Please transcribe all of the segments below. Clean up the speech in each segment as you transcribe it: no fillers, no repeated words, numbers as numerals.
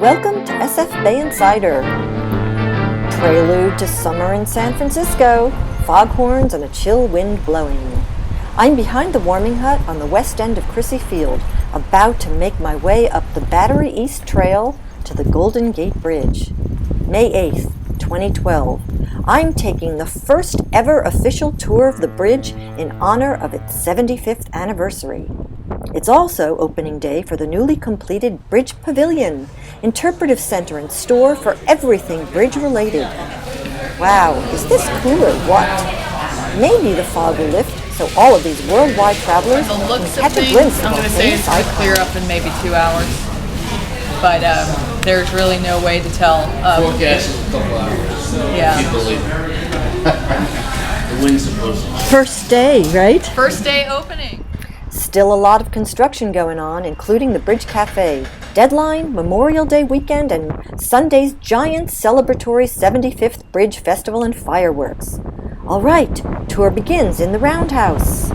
Welcome to SF Bay Insider. Prelude to summer in San Francisco, foghorns and a chill wind blowing. I'm behind the warming hut on the west end of Crissy Field, about to make my way up the Battery East Trail to the Golden Gate Bridge. May 8th, 2012. I'm taking the first ever official tour of the bridge in honor of its 75th anniversary. It's also opening day for the newly completed Bridge Pavilion, interpretive center and store for everything bridge-related. Wow, is this cool or what? Maybe the fog will lift so all of these worldwide travelers The looks can of catch a things, glimpse I'm of going our to say famous it's going to icon. clear up in maybe 2 hours. But there's really no way to tell. Forecast is a couple hours. Yeah. People leave. The wind's supposed to. First day, right? First day opening. Still a lot of construction going on, including the Bridge Cafe, deadline, Memorial Day weekend, and Sunday's giant celebratory 75th Bridge Festival and fireworks. All right, tour begins in the Roundhouse.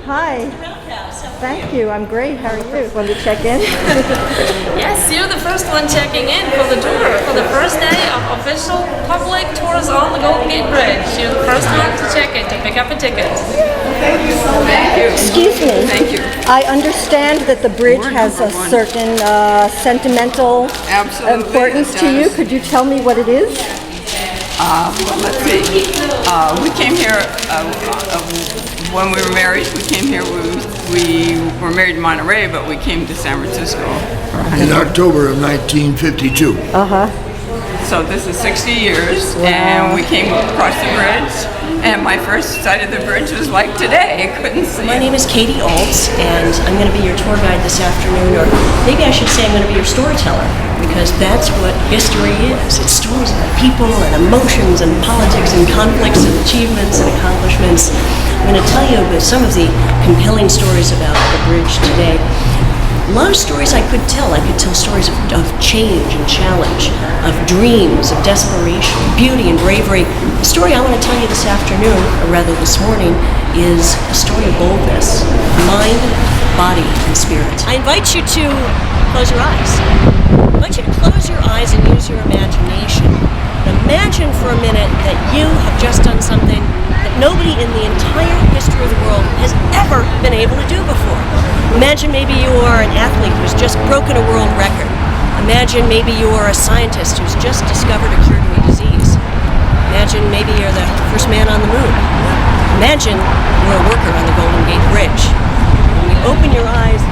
Hi. Thank you. I'm great. How are you? Want to check in? Yes, you're the first one checking in for the tour, for the first day of official public tours on the Golden Gate Bridge. You're the first one to check in, to pick up a ticket. Thank you. Excuse me. Thank you. I understand that the bridge has a certain sentimental Absolutely, importance it to you. does. Could you tell me what it is? Let's see. We came here when we were married. We came here. We were married in Monterey, but we came to San Francisco for a In honeymoon. October of 1952. So this is 60 years, and we came across the bridge. And my first sight of the bridge was like today. I couldn't see My it. name is Katy and I'm going to be your tour guide this afternoon, or maybe I should say I'm going to be your storyteller, because that's what history is. It's stories about people and emotions and politics and conflicts and achievements and accomplishments. I'm going to tell you about some of the compelling stories about the bridge today. A lot of stories I could tell. I could tell stories of change and challenge, of dreams, of desperation, beauty and bravery. The story I want to tell you this afternoon, or rather this morning, is a story of boldness, mind, body, and spirit. I invite you to close your eyes. I invite you to close your eyes and use your imagination. Imagine for a minute that you have just done something that nobody in the entire history of the world has ever been able to do before. Imagine maybe you are an athlete who's just broken a world record. Imagine maybe you are a scientist who's just discovered a cure to a disease. Imagine maybe you're the first man on the moon. Imagine you're a worker on the Golden Gate Bridge. When you open your eyes,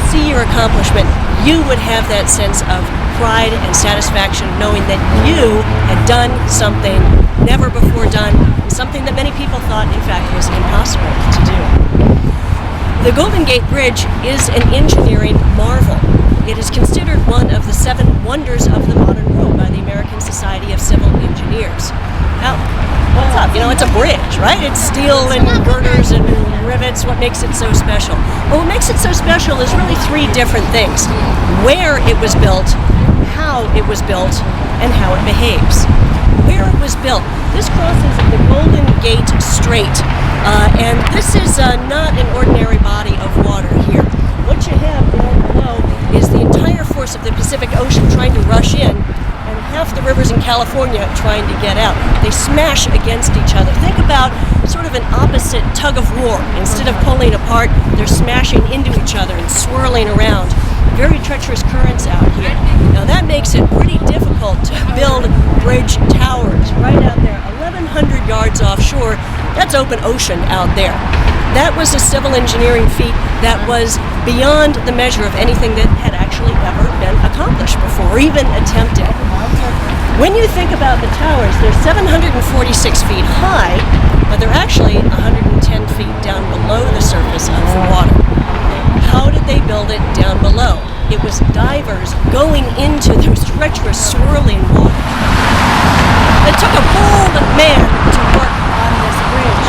see your accomplishment, you would have that sense of pride and satisfaction knowing that you had done something never before done, and something that many people thought, in fact, was impossible to do. The Golden Gate Bridge is an engineering marvel. It is considered one of the 7 wonders of the modern world by the American Society of Civil Engineers. Now, what's up? You know, it's a bridge, right? It's steel and girders and rivets. What makes it so special? Well, what makes it so special is really 3 different things. Where it was built, how it was built, and how it behaves. Where it was built. This crosses the Golden Gate Strait, and this is not an ordinary body of water here. What you have down below is the entire force of the Pacific Ocean trying to rush in, and half the rivers in California trying to get out. They smash against each other. Think about sort of an opposite tug of war. Instead of pulling apart, they're smashing into each other and swirling around. Very treacherous currents out here. Now that makes it pretty difficult to build bridge towers right out there, 1,100 yards offshore. That's open ocean out there. That was a civil engineering feat that was beyond the measure of anything that had actually ever been accomplished before, or even attempted. When you think about the towers, they're 746 feet high, but they're actually 110 feet down below the surface of the water. How did they build it down below? It was divers going into those treacherous, swirling water. It took a bold man to work on this bridge.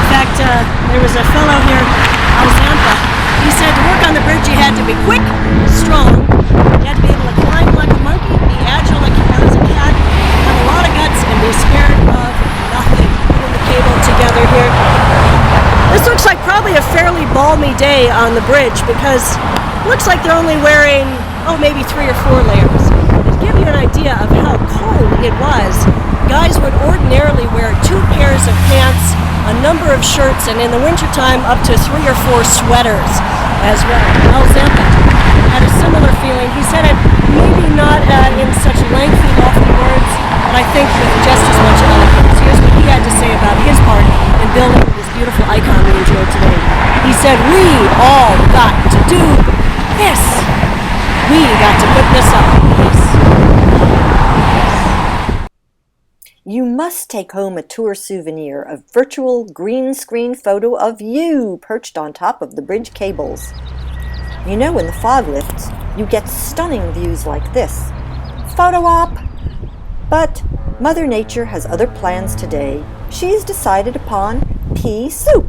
In fact, there was a fellow here, Alzampa. He said to work on the bridge you had to be quick, strong, you had to be able to climb like a monkey, be agile like you as a cat, have a lot of guts, and be scared of nothing. Putting the cable together here. This looks like probably a fairly balmy day on the bridge because it looks like they're only wearing maybe 3 or 4 layers. To give you an idea of how cold it was, guys would ordinarily wear 2 pairs of pants, a number of shirts, and in the wintertime up to 3 or 4 sweaters as well. Alzampa had a similar feeling. He said it maybe not in such lengthy, lofty words, but I think with just as much eloquence. Here's what he had to say about his part in building this beautiful icon we enjoyed today. He said, "We all got to do this. We got to put this up." Yes. You must take home a tour souvenir, a virtual green screen photo of you perched on top of the bridge cables. You know, when the fog lifts, you get stunning views like this. Photo op! But Mother Nature has other plans today. She's decided upon pea soup.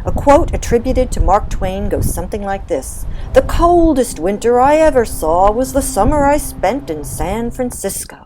A quote attributed to Mark Twain goes something like this: "The coldest winter I ever saw was the summer I spent in San Francisco."